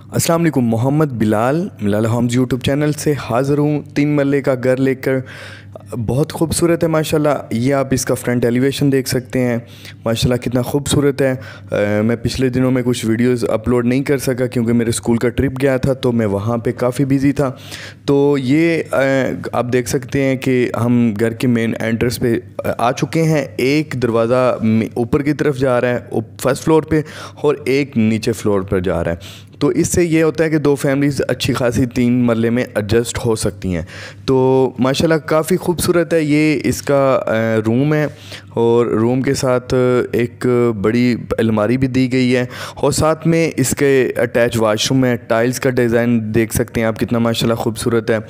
अस्सलाम वालेकुम। Mohammad Bilal Homes YouTube channel से हाज़िर हूँ 3 मरले का घर लेकर। बहुत खूबसूरत है माशाल्लाह। ये आप इसका फ्रंट एलिवेशन देख सकते हैं, माशाल्लाह कितना खूबसूरत है। मैं पिछले दिनों में कुछ वीडियोस अपलोड नहीं कर सका क्योंकि मेरे स्कूल का ट्रिप गया था, तो मैं वहाँ पे काफ़ी बिज़ी था। तो ये आप देख सकते हैं कि हम घर के मेन एंट्रेंस पे आ चुके हैं। एक दरवाज़ा ऊपर की तरफ जा रहा है फर्स्ट फ्लोर पे, और एक नीचे फ्लोर पर जा रहा है। तो इससे ये होता है कि 2 फैमिलीज़ अच्छी खासी 3 मरले में एडजस्ट हो सकती हैं। तो माशाल्लाह काफ़ी खूबसूरत है। ये इसका रूम है, और रूम के साथ एक बड़ी अलमारी भी दी गई है, और साथ में इसके अटैच वाशरूम है। टाइल्स का डिज़ाइन देख सकते हैं आप कितना माशाल्लाह खूबसूरत है।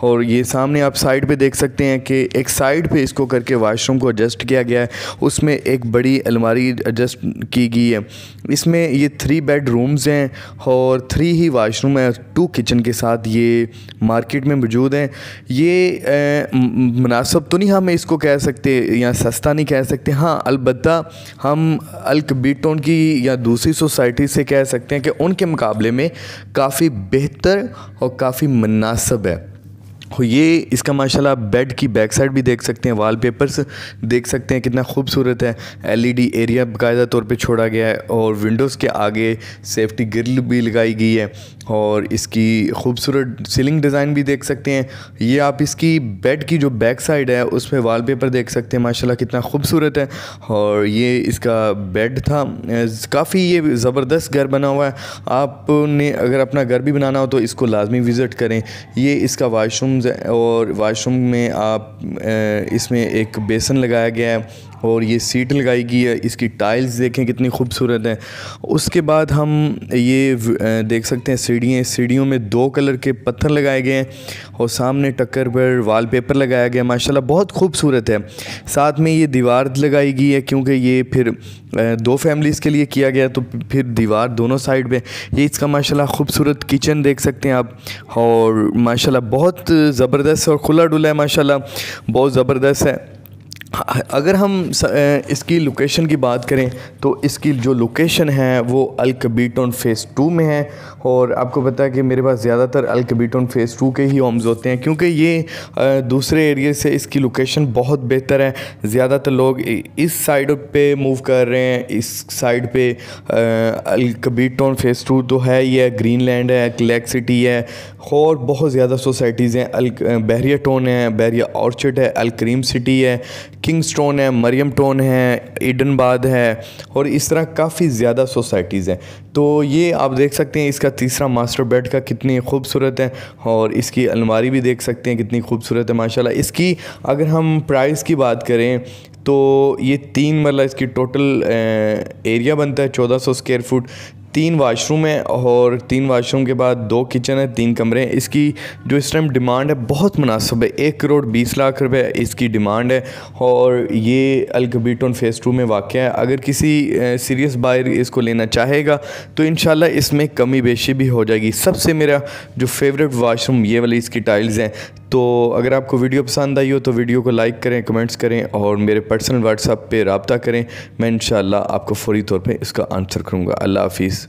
और ये सामने आप साइड पे देख सकते हैं कि एक साइड पे इसको करके वाशरूम को एडजस्ट किया गया है, उसमें एक बड़ी अलमारी एडजस्ट की गई है। इसमें ये 3 बेड रूम्स हैं और 3 ही वाशरूम है, 2 किचन के साथ ये मार्केट में मौजूद हैं। ये मुनासिब तो नहीं हम इसको कह सकते या सस्ता नहीं कह सकते, हाँ अलबत्ता हम अल-कबीर-टाउन की या दूसरी सोसाइटी से कह सकते हैं कि उनके मुकाबले में काफ़ी बेहतर और काफ़ी मुनासिब है। ये इसका माशाल्लाह बेड की बैक साइड भी देख सकते हैं, वॉलपेपर्स देख सकते हैं कितना खूबसूरत है। एलईडी एरिया बाकायदा तौर पे छोड़ा गया है, और विंडोज़ के आगे सेफ्टी ग्रिल भी लगाई गई है, और इसकी खूबसूरत सीलिंग डिज़ाइन भी देख सकते हैं। ये आप इसकी बेड की जो बैक साइड है उस पर वॉलपेपर देख सकते हैं, माशाल्लाह कितना खूबसूरत है। और ये इसका बेड था। काफ़ी ये ज़बरदस्त घर बना हुआ है। आपने अगर अपना घर भी बनाना हो तो इसको लाजमी विज़िट करें। ये इसका वाशरूम, और वाशरूम में आप इसमें एक बेसन लगाया गया है, और ये सीट लगाई गई है। इसकी टाइल्स देखें कितनी खूबसूरत है। उसके बाद हम ये देख सकते हैं सीढ़ियों में 2 कलर के पत्थर लगाए गए हैं, और सामने टक्कर पर वॉलपेपर लगाया गया, माशाल्लाह बहुत खूबसूरत है। साथ में ये दीवार लगाई गई है क्योंकि ये फिर 2 फैमिलीज़ के लिए किया गया, तो फिर दीवार दोनों साइड पे। ये इसका माशाल्लाह खूबसूरत किचन देख सकते हैं आप, और माशाल्लाह बहुत ज़बरदस्त और खुला डुला है, माशाल्लाह बहुत ज़बरदस्त है। अगर हम इसकी लोकेशन की बात करें तो इसकी जो लोकेशन है वो अल-कबीर-टाउन फ़ेज़ 2 में है। और आपको पता है कि मेरे पास ज़्यादातर अल-कबीर-टाउन फ़ेज़ 2 के ही होम्स होते हैं, क्योंकि ये दूसरे एरिया से इसकी लोकेशन बहुत बेहतर है। ज़्यादातर लोग इस साइड पे मूव कर रहे हैं। इस साइड पे अल-कबीर-टाउन फ़ेज़ 2 तो है, ये ग्रीनलैंड है, लेक सिटी है, और बहुत ज़्यादा सोसाइटीज़ हैं। बहरिया टाउन है, बहरिया ऑर्चर्ड है, अल-करीम सिटी है, किंगस्टोन है, मरियम टाउन है, ईडनबाद है, और इस तरह काफ़ी ज़्यादा सोसाइटीज़ हैं। तो ये आप देख सकते हैं इसका तीसरा मास्टर बेड का कितनी खूबसूरत है, और इसकी अलमारी भी देख सकते हैं कितनी खूबसूरत है माशाल्लाह। इसकी अगर हम प्राइस की बात करें तो ये 3 मरला इसकी टोटल एरिया बनता है 1400 स्क्वायर फुट। 3 वाशरूम है, और 3 वाशरूम के बाद 2 किचन है, 3 कमरे हैं। इसकी जो इस टाइम डिमांड है बहुत मुनासिब है, 1 करोड़ 20 लाख रुपए इसकी डिमांड है, और ये अल-कबीर-टाउन फ़ेज़ 2 में वाक़ है। अगर किसी सीरियस बायर इसको लेना चाहेगा तो इंशाल्लाह इसमें कमी बेशी भी हो जाएगी। सबसे मेरा जो फेवरेट वाशरूम ये वाली इसकी टाइल्स हैं। तो अगर आपको वीडियो पसंद आई हो तो वीडियो को लाइक करें, कमेंट्स करें, और मेरे पर्सनल व्हाट्सएप पे रब्ता करें। मैं इंशाल्लाह आपको फ़ौरी तौर पे इसका आंसर करूँगा। अल्लाह हाफ़िज़।